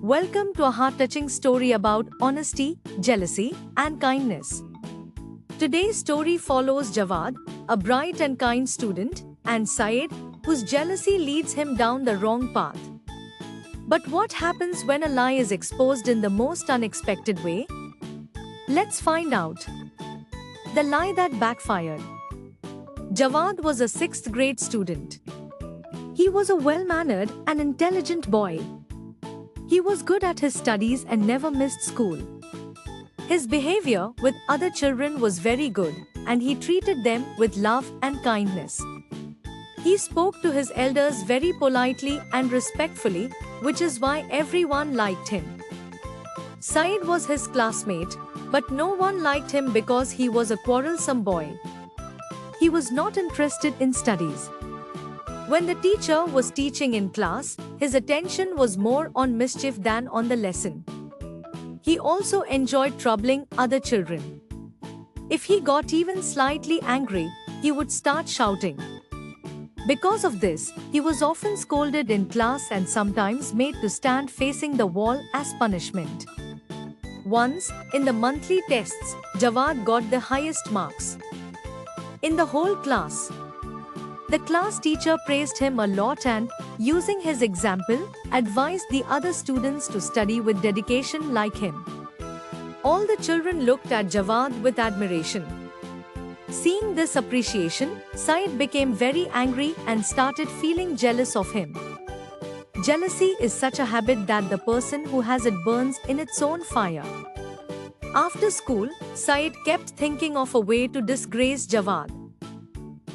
Welcome to a heart-touching story about honesty, jealousy, and kindness. Today's story follows Jawad, a bright and kind student, and Syed, whose jealousy leads him down the wrong path. But what happens when a lie is exposed in the most unexpected way? Let's find out. The lie that backfired. Jawad was a 6th grade student. He was a well-mannered and intelligent boy. He was good at his studies and never missed school. His behavior with other children was very good, and he treated them with love and kindness. He spoke to his elders very politely and respectfully, which is why everyone liked him. Syed was his classmate, but no one liked him because he was a quarrelsome boy. He was not interested in studies. When the teacher was teaching in class, his attention was more on mischief than on the lesson. He also enjoyed troubling other children. If he got even slightly angry, he would start shouting. Because of this, he was often scolded in class and sometimes made to stand facing the wall as punishment. Once, in the monthly tests, Jawad got the highest marks in the whole class. The class teacher praised him a lot and, using his example, advised the other students to study with dedication like him. All the children looked at Jawad with admiration. Seeing this appreciation, Syed became very angry and started feeling jealous of him. Jealousy is such a habit that the person who has it burns in its own fire. After school, Syed kept thinking of a way to disgrace Jawad.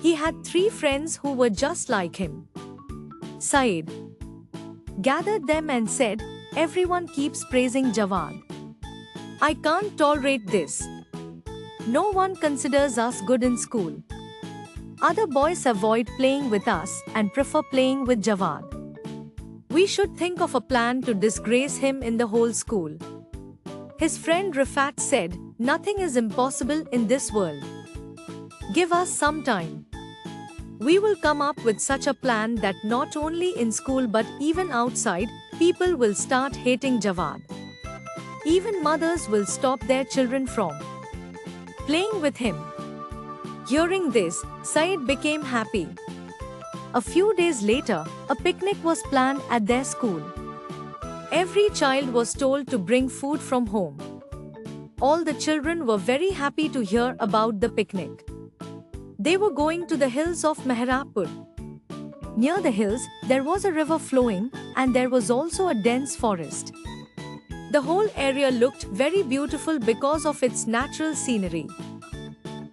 He had 3 friends who were just like him. Syed gathered them and said, "Everyone keeps praising Jawad. I can't tolerate this. No one considers us good in school. Other boys avoid playing with us and prefer playing with Jawad. We should think of a plan to disgrace him in the whole school." His friend Rifat said, "Nothing is impossible in this world. Give us some time. We will come up with such a plan that not only in school but even outside, people will start hating Jawad. Even mothers will stop their children from playing with him." Hearing this, Syed became happy. A few days later, a picnic was planned at their school. Every child was told to bring food from home. All the children were very happy to hear about the picnic. They were going to the hills of Mehrapur. Near the hills, there was a river flowing, and there was also a dense forest. The whole area looked very beautiful because of its natural scenery.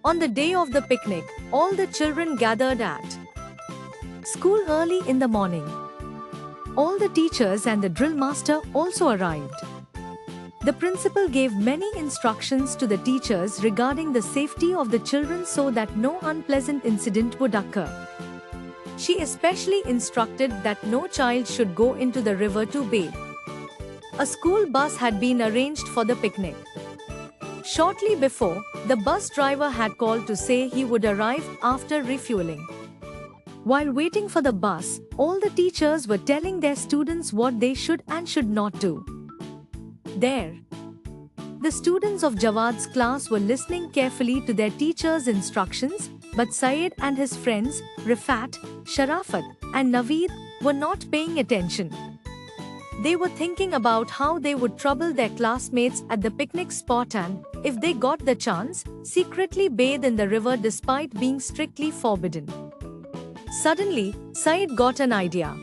On the day of the picnic, all the children gathered at school early in the morning. All the teachers and the drill master also arrived. The principal gave many instructions to the teachers regarding the safety of the children so that no unpleasant incident would occur. She especially instructed that no child should go into the river to bathe. A school bus had been arranged for the picnic. Shortly before, the bus driver had called to say he would arrive after refueling. While waiting for the bus, all the teachers were telling their students what they should and should not do. There, the students of Jawad's class were listening carefully to their teacher's instructions, but Syed and his friends, Rifat, Sharafat, and Naveed, were not paying attention. They were thinking about how they would trouble their classmates at the picnic spot and, if they got the chance, secretly bathe in the river despite being strictly forbidden. Suddenly, Syed got an idea.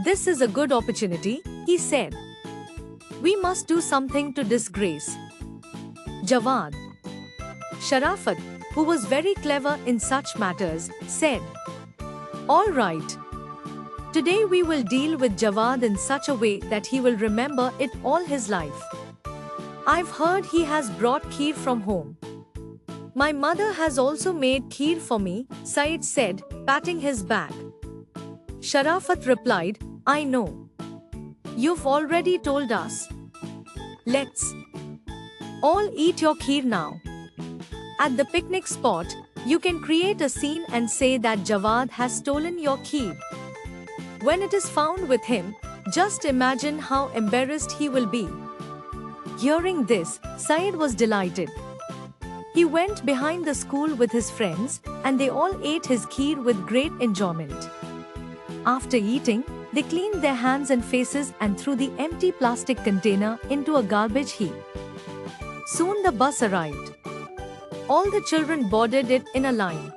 "This is a good opportunity," he said. "We must do something to disgrace Jawad." Sharafat, who was very clever in such matters, said, "All right. Today we will deal with Jawad in such a way that he will remember it all his life. I've heard he has brought kheer from home." "My mother has also made kheer for me," Syed said, patting his back. Sharafat replied, "I know. You've already told us. Let's all eat your kheer now." At the picnic spot, you can create a scene and say that Jawad has stolen your kheer. When it is found with him, Just imagine how embarrassed he will be. Hearing this, Syed was delighted. He went behind the school with his friends, and they all ate his kheer with great enjoyment. After eating, they cleaned their hands and faces and threw the empty plastic container into a garbage heap. Soon the bus arrived. All the children boarded it in a line.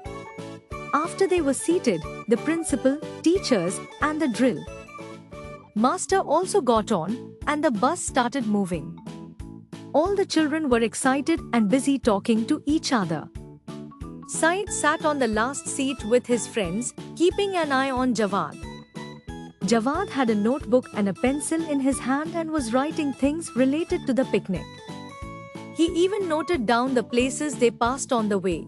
After they were seated, the principal, teachers, and the drill master also got on, and the bus started moving. All the children were excited and busy talking to each other. Syed sat on the last seat with his friends, keeping an eye on Jawad. Jawad had a notebook and a pencil in his hand and was writing things related to the picnic. He even noted down the places they passed on the way.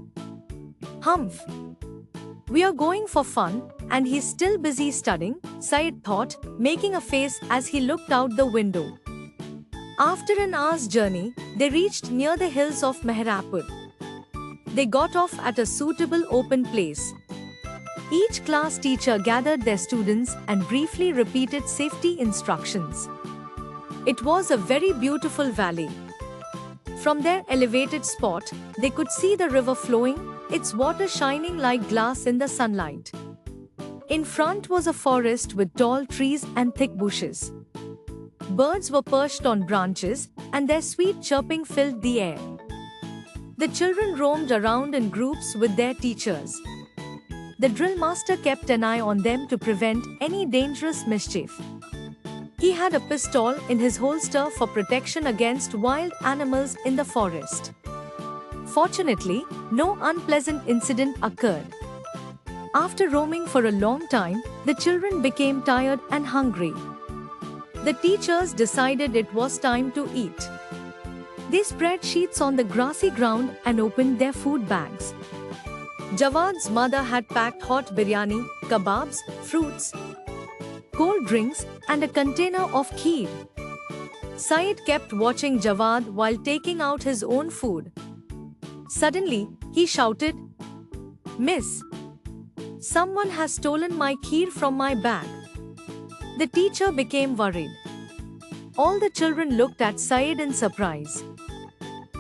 Humph! We are going for fun, and he's still busy studying, Syed thought, making a face as he looked out the window. After an hour's journey, they reached near the hills of Mehrapur. They got off at a suitable open place. Each class teacher gathered their students and briefly repeated safety instructions. It was a very beautiful valley. From their elevated spot, they could see the river flowing, its water shining like glass in the sunlight. In front was a forest with tall trees and thick bushes. Birds were perched on branches, and their sweet chirping filled the air. The children roamed around in groups with their teachers. The drill master kept an eye on them to prevent any dangerous mischief. He had a pistol in his holster for protection against wild animals in the forest. Fortunately, no unpleasant incident occurred. After roaming for a long time, the children became tired and hungry. The teachers decided it was time to eat. They spread sheets on the grassy ground and opened their food bags. Jawad's mother had packed hot biryani, kebabs, fruits, cold drinks, and a container of kheer. Syed kept watching Jawad while taking out his own food. Suddenly, he shouted, "Miss! Someone has stolen my kheer from my bag." The teacher became worried. All the children looked at Syed in surprise.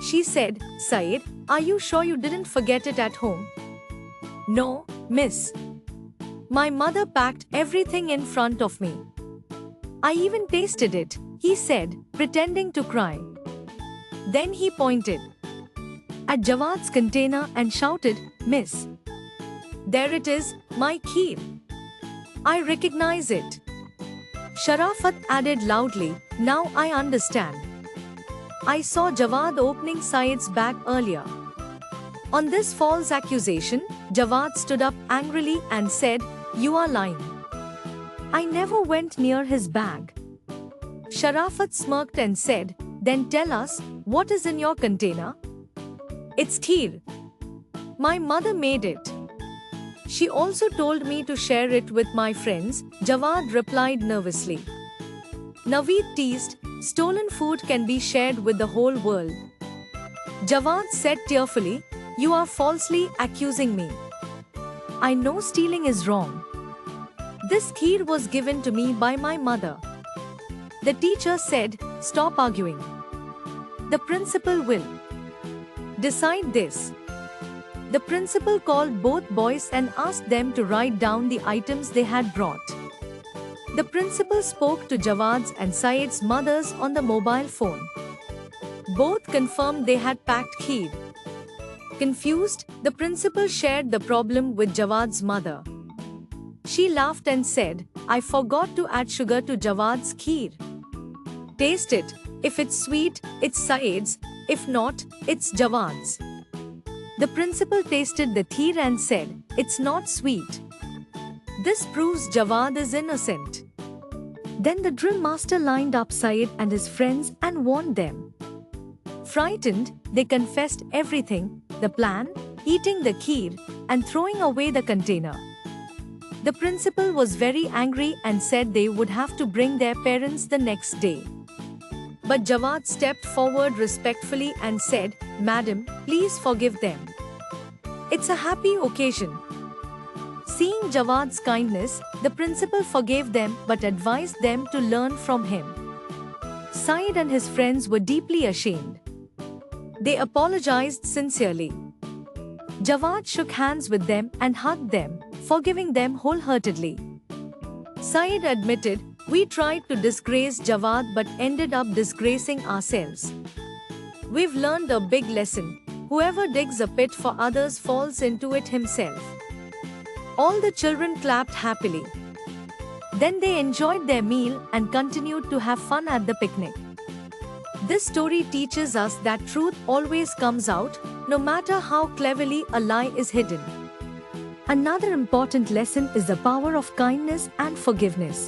She said, "Syed, are you sure you didn't forget it at home?" "No, miss. My mother packed everything in front of me. I even tasted it," he said, pretending to cry. Then he pointed at Jawad's container and shouted, "Miss! There it is, my kheer. I recognize it." Sharafat added loudly, "Now I understand. I saw Jawad opening Syed's bag earlier." On this false accusation, Jawad stood up angrily and said, "You are lying. I never went near his bag." Sharafat smirked and said, "Then tell us, what is in your container?" "It's kheer. My mother made it. She also told me to share it with my friends," Jawad replied nervously. Naveed teased, "Stolen food can be shared with the whole world." Jawad said tearfully, "You are falsely accusing me. I know stealing is wrong. This kheer was given to me by my mother." The teacher said, "Stop arguing. The principal will decide this." The principal called both boys and asked them to write down the items they had brought. The principal spoke to Jawad's and Syed's mothers on the mobile phone. Both confirmed they had packed kheer. Confused, the principal shared the problem with Jawad's mother. She laughed and said, "I forgot to add sugar to Jawad's kheer. Taste it. If it's sweet, it's Syed's. If not, it's Jawad's." The principal tasted the kheer and said, "It's not sweet. This proves Jawad is innocent." Then the drill master lined up Syed and his friends and warned them. Frightened, they confessed everything: the plan, eating the kheer, and throwing away the container. The principal was very angry and said they would have to bring their parents the next day. But Jawad stepped forward respectfully and said, "Madam, please forgive them. It's a happy occasion." Seeing Jawad's kindness, the principal forgave them but advised them to learn from him. Saeed and his friends were deeply ashamed. They apologized sincerely. Jawad shook hands with them and hugged them, forgiving them wholeheartedly. Saeed admitted, "We tried to disgrace Jawad but ended up disgracing ourselves. We've learned a big lesson. Whoever digs a pit for others falls into it himself." All the children clapped happily. Then they enjoyed their meal and continued to have fun at the picnic. This story teaches us that truth always comes out, no matter how cleverly a lie is hidden. Another important lesson is the power of kindness and forgiveness.